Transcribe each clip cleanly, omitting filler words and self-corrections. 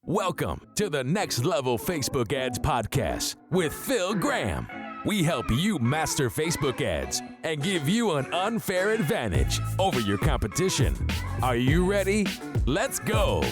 Welcome to the Next Level Facebook Ads Podcast with Phil Graham. We help you master Facebook ads and give you an unfair advantage over your competition. Are you ready? Let's go.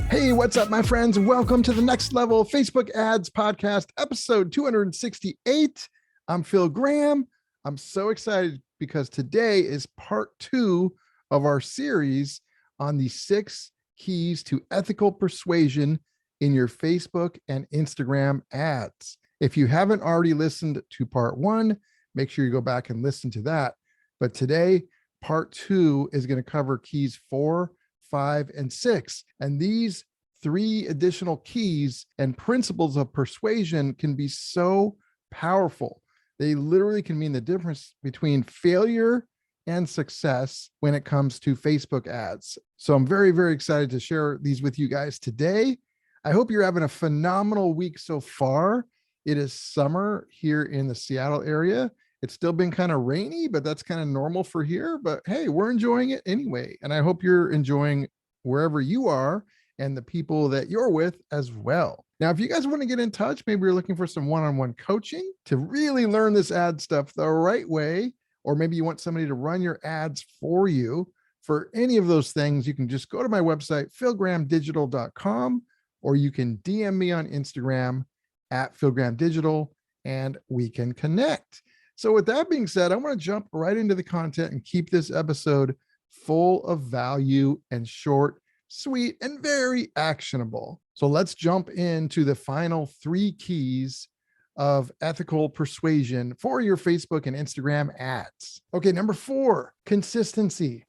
Hey, what's up, my friends? Welcome to the Next Level Facebook Ads Podcast, episode 268. I'm Phil Graham. I'm so excited because today is part 2 of our series on the 6 keys to ethical persuasion in your Facebook and Instagram ads. If you haven't already listened to part 1, make sure you go back and listen to that. But today, part 2 is going to cover keys 4, 5, and 6. And these 3 additional keys and principles of persuasion can be so powerful. They literally can mean the difference between failure and success when it comes to Facebook ads. So I'm very, very excited to share these with you guys today. I hope you're having a phenomenal week so far. It is summer here in the Seattle area. It's still been kind of rainy, but that's kind of normal for here. But hey, we're enjoying it anyway. And I hope you're enjoying wherever you are and the people that you're with as well. Now, if you guys want to get in touch, maybe you're looking for some one-on-one coaching to really learn this ad stuff the right way, or maybe you want somebody to run your ads for you. For any of those things, you can just go to my website, philgrahamdigital.com, or you can DM me on Instagram at philgrahamdigital, and we can connect. So with that being said, I want to jump right into the content and keep this episode full of value and short, sweet, and very actionable. So let's jump into the final 3 keys of ethical persuasion for your Facebook and Instagram ads. Okay, number 4, consistency.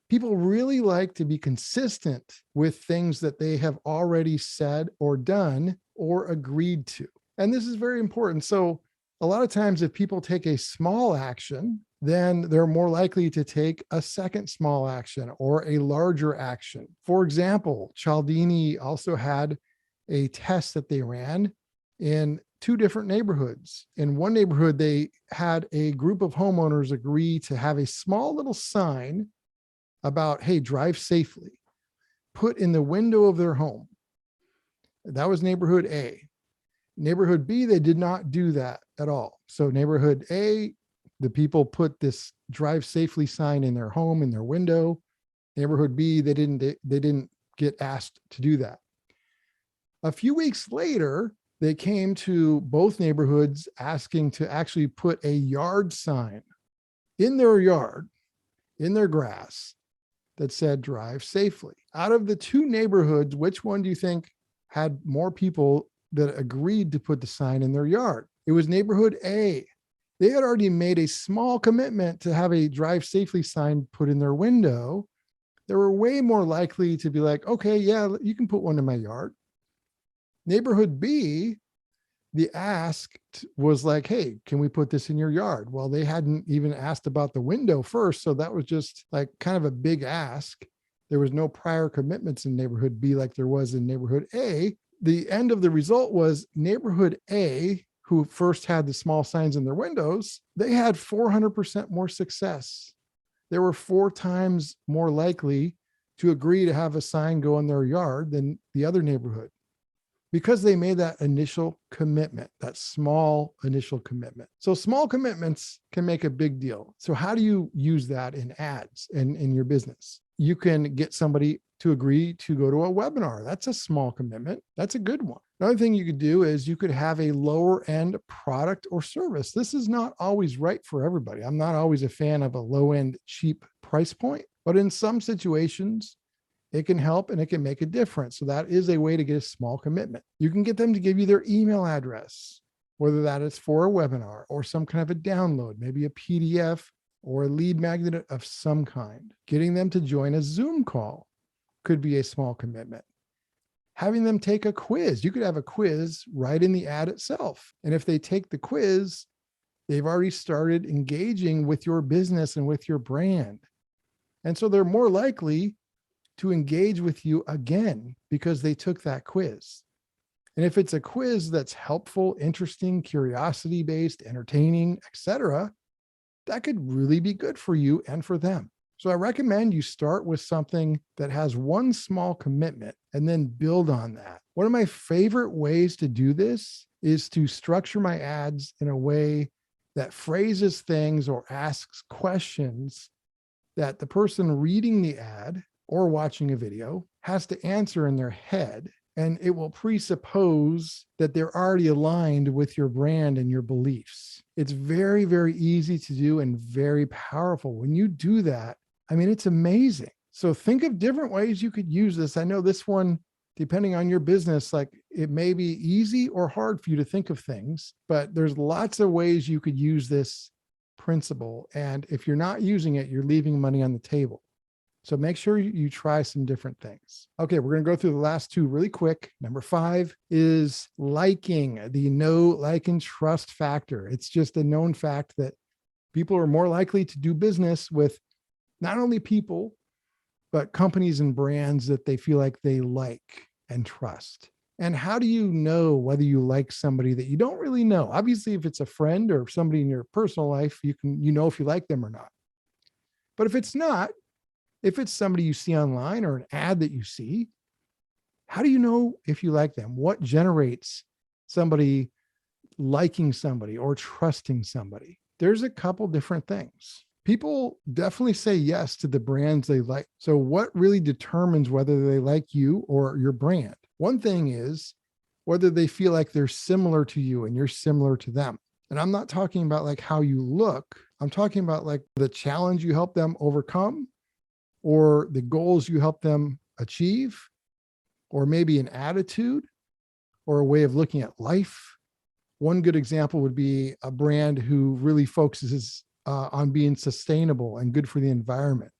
People really like to be consistent with things that they have already said or done or agreed to. And this is very important. So a lot of times if people take a small action, then they're more likely to take a second small action or a larger action. For example, Cialdini also had a test that they ran in 2 different neighborhoods. In one neighborhood, they had a group of homeowners agree to have a small little sign about, hey, drive safely, put in the window of their home. That was neighborhood A. Neighborhood B, they did not do that at all. So neighborhood A, the people put this drive safely sign in their home, in their window. Neighborhood B, they didn't get asked to do that. A few weeks later, they came to both neighborhoods asking to actually put a yard sign in their yard, in their grass, that said drive safely. Out of the 2 neighborhoods, which one do you think had more people that agreed to put the sign in their yard? It was neighborhood A. They had already made a small commitment to have a drive safely sign put in their window. They were way more likely to be like, okay, yeah, you can put one in my yard. Neighborhood B, the ask was like, hey, can we put this in your yard? Well, they hadn't even asked about the window first. So that was just like kind of a big ask. There was no prior commitments in neighborhood B like there was in neighborhood A. The end of the result was neighborhood A, who first had the small signs in their windows, they had 400% more success. They were 4 times more likely to agree to have a sign go in their yard than the other neighborhood, because they made that initial commitment, that small initial commitment. So small commitments can make a big deal. So how do you use that in ads and in your business? You can get somebody to agree to go to a webinar. That's a small commitment. That's a good one. Another thing you could do is you could have a lower end product or service. This is not always right for everybody. I'm not always a fan of a low end, cheap price point, but in some situations, it can help and it can make a difference. So that is a way to get a small commitment. You can get them to give you their email address, whether that is for a webinar or some kind of a download, maybe a PDF or a lead magnet of some kind. Getting them to join a Zoom call could be a small commitment. Having them take a quiz. You could have a quiz right in the ad itself. And if they take the quiz, they've already started engaging with your business and with your brand. And so they're more likely to engage with you again because they took that quiz. And if it's a quiz that's helpful, interesting, curiosity-based, entertaining, etc., that could really be good for you and for them. So I recommend you start with something that has one small commitment and then build on that. One of my favorite ways to do this is to structure my ads in a way that phrases things or asks questions that the person reading the ad or watching a video has to answer in their head. And it will presuppose that they're already aligned with your brand and your beliefs. It's very, very easy to do and very powerful. When you do that, I mean, it's amazing. So think of different ways you could use this. I know this one, depending on your business, like it may be easy or hard for you to think of things, but there's lots of ways you could use this principle. And if you're not using it, you're leaving money on the table. So make sure you try some different things. Okay, we're going to go through the last two really quick. Number 5 is liking, the know, like, and trust factor. It's just a known fact that people are more likely to do business with not only people, but companies and brands that they feel like they like and trust. And how do you know whether you like somebody that you don't really know? Obviously, if it's a friend or somebody in your personal life, you know if you like them or not. But if it's not, if it's somebody you see online or an ad that you see, how do you know if you like them? What generates somebody liking somebody or trusting somebody? There's a couple different things. People definitely say yes to the brands they like. So what really determines whether they like you or your brand? One thing is whether they feel like they're similar to you and you're similar to them. And I'm not talking about like how you look. I'm talking about like the challenge you help them overcome, or the goals you help them achieve, or maybe an attitude or a way of looking at life. One good example would be a brand who really focuses on being sustainable and good for the environment.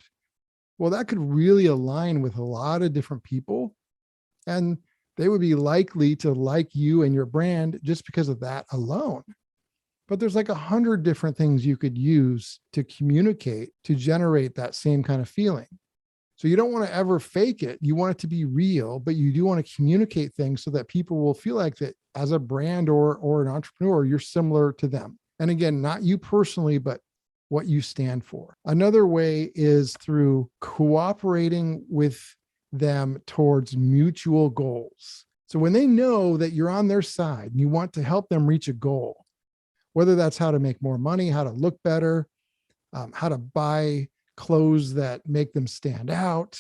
Well, that could really align with a lot of different people, and they would be likely to like you and your brand just because of that alone. But there's like 100 different things you could use to communicate to generate that same kind of feeling. So you don't want to ever fake it. You want it to be real, but you do want to communicate things so that people will feel like that as a brand or an entrepreneur, you're similar to them. And again, not you personally, but what you stand for. Another way is through cooperating with them towards mutual goals. So when they know that you're on their side and you want to help them reach a goal, whether that's how to make more money, how to look better, how to buy clothes that make them stand out,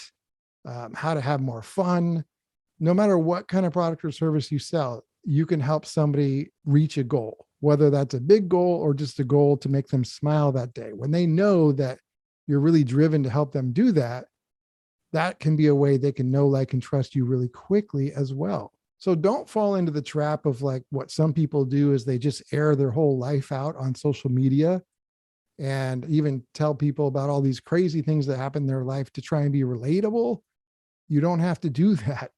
how to have more fun, no matter what kind of product or service you sell, you can help somebody reach a goal, whether that's a big goal or just a goal to make them smile that day. When they know that you're really driven to help them do that, that can be a way they can know, like, and trust you really quickly as well. So don't fall into the trap of like what some people do is they just air their whole life out on social media and even tell people about all these crazy things that happen in their life to try and be relatable. You don't have to do that.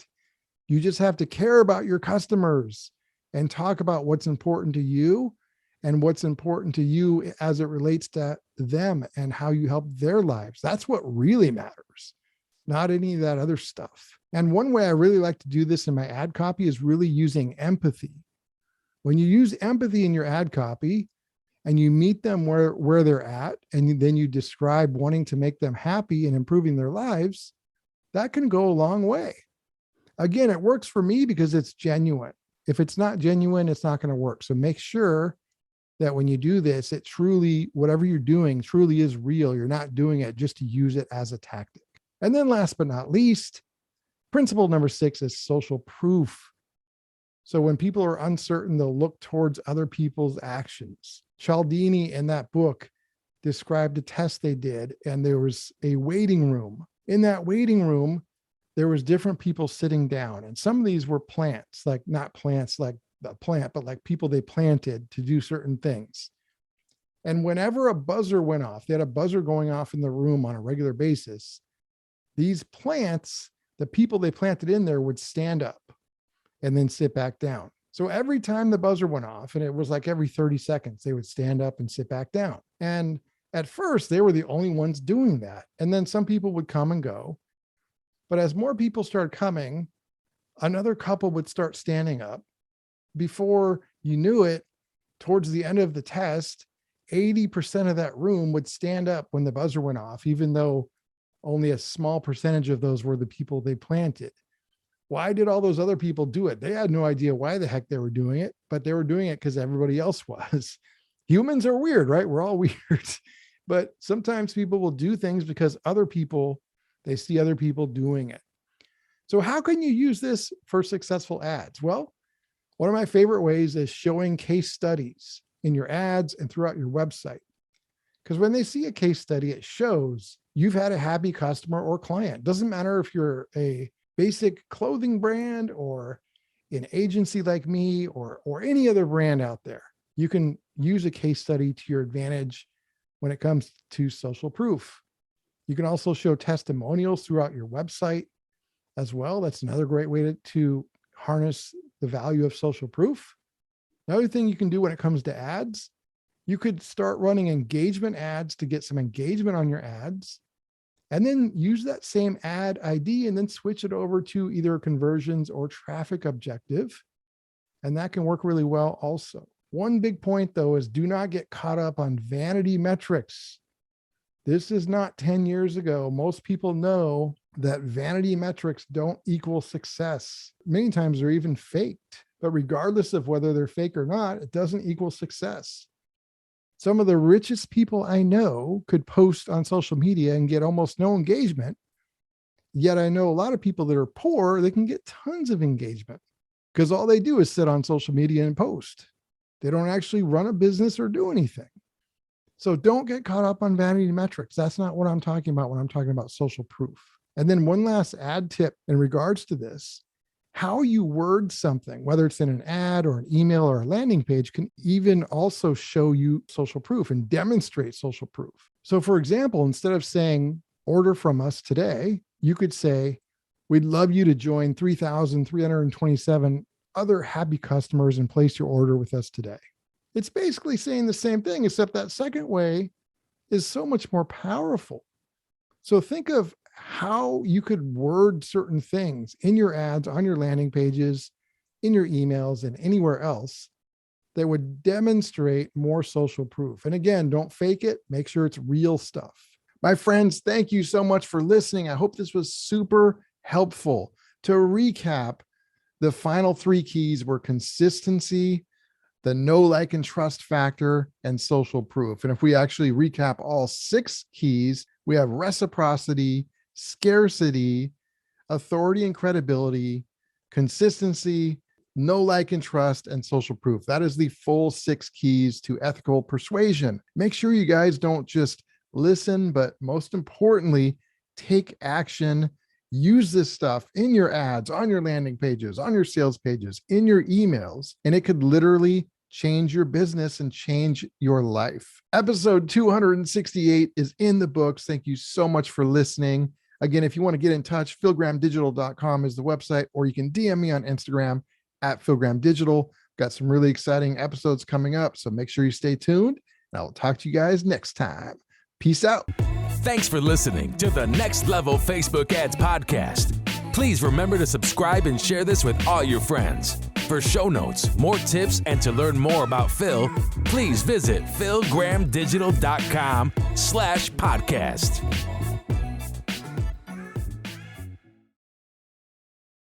You just have to care about your customers and talk about what's important to you and what's important to you as it relates to them and how you help their lives. That's what really matters, not any of that other stuff. And one way I really like to do this in my ad copy is really using empathy. When you use empathy in your ad copy and you meet them where they're at, and then you describe wanting to make them happy and improving their lives, that can go a long way. Again, it works for me because it's genuine. If it's not genuine, it's not going to work. So make sure that when you do this, it truly, whatever you're doing truly is real. You're not doing it just to use it as a tactic. And then last but not least, principle number 6 is social proof. So when people are uncertain, they'll look towards other people's actions. Cialdini in that book described a test they did, and there was a waiting room. In that waiting room, there was different people sitting down, and some of these were plants, like not plants like the plant, but like people they planted to do certain things. And whenever a buzzer went off, they had a buzzer going off in the room on a regular basis. These plants, the people they planted in there would stand up and then sit back down. So every time the buzzer went off, and it was like every 30 seconds, they would stand up and sit back down. And at first, they were the only ones doing that. And then some people would come and go. But as more people started coming, another couple would start standing up. Before you knew it, towards the end of the test, 80% of that room would stand up when the buzzer went off, even though only a small percentage of those were the people they planted. Why did all those other people do it? They had no idea why the heck they were doing it, but they were doing it because everybody else was. Humans are weird, right? We're all weird. But sometimes people will do things because they see other people doing it. So how can you use this for successful ads? Well, one of my favorite ways is showing case studies in your ads and throughout your website. Because when they see a case study, it shows you've had a happy customer or client. Doesn't matter if you're a basic clothing brand or an agency like me or any other brand out there. You can use a case study to your advantage when it comes to social proof. You can also show testimonials throughout your website as well. That's another great way to harness the value of social proof. Another thing you can do when it comes to ads, you could start running engagement ads to get some engagement on your ads, and then use that same ad ID and then switch it over to either conversions or traffic objective. And that can work really well also. One big point though is do not get caught up on vanity metrics. This is not 10 years ago. Most people know that vanity metrics don't equal success. Many times they're even faked, but regardless of whether they're fake or not, it doesn't equal success. Some of the richest people I know could post on social media and get almost no engagement. Yet I know a lot of people that are poor, they can get tons of engagement because all they do is sit on social media and post. They don't actually run a business or do anything. So don't get caught up on vanity metrics. That's not what I'm talking about when I'm talking about social proof. And then one last ad tip in regards to this, how you word something, whether it's in an ad or an email or a landing page, can even also show you social proof and demonstrate social proof. So for example, instead of saying, order from us today, you could say, we'd love you to join 3,327 other happy customers and place your order with us today. It's basically saying the same thing, except that second way is so much more powerful. So think of how you could word certain things in your ads, on your landing pages, in your emails, and anywhere else that would demonstrate more social proof. And again, don't fake it. Make sure it's real stuff. My friends, thank you so much for listening. I hope this was super helpful. To recap, the final 3 keys were consistency, the know, like, and trust factor, and social proof. And if we actually recap all 6 keys, we have reciprocity, scarcity, authority and credibility, consistency, know, like, and trust, and social proof. That is the full 6 keys to ethical persuasion. Make sure you guys don't just listen, but most importantly, take action. Use this stuff in your ads, on your landing pages, on your sales pages, in your emails, and it could literally change your business and change your life. Episode 268 is in the books. Thank you so much for listening. Again, if you want to get in touch, philgrahamdigital.com is the website, or you can DM me on Instagram at philgrahamdigital. Got some really exciting episodes coming up, so make sure you stay tuned, and I will talk to you guys next time. Peace out. Thanks for listening to the Next Level Facebook Ads Podcast. Please remember to subscribe and share this with all your friends. For show notes, more tips, and to learn more about Phil, please visit philgrahamdigital.com/podcast.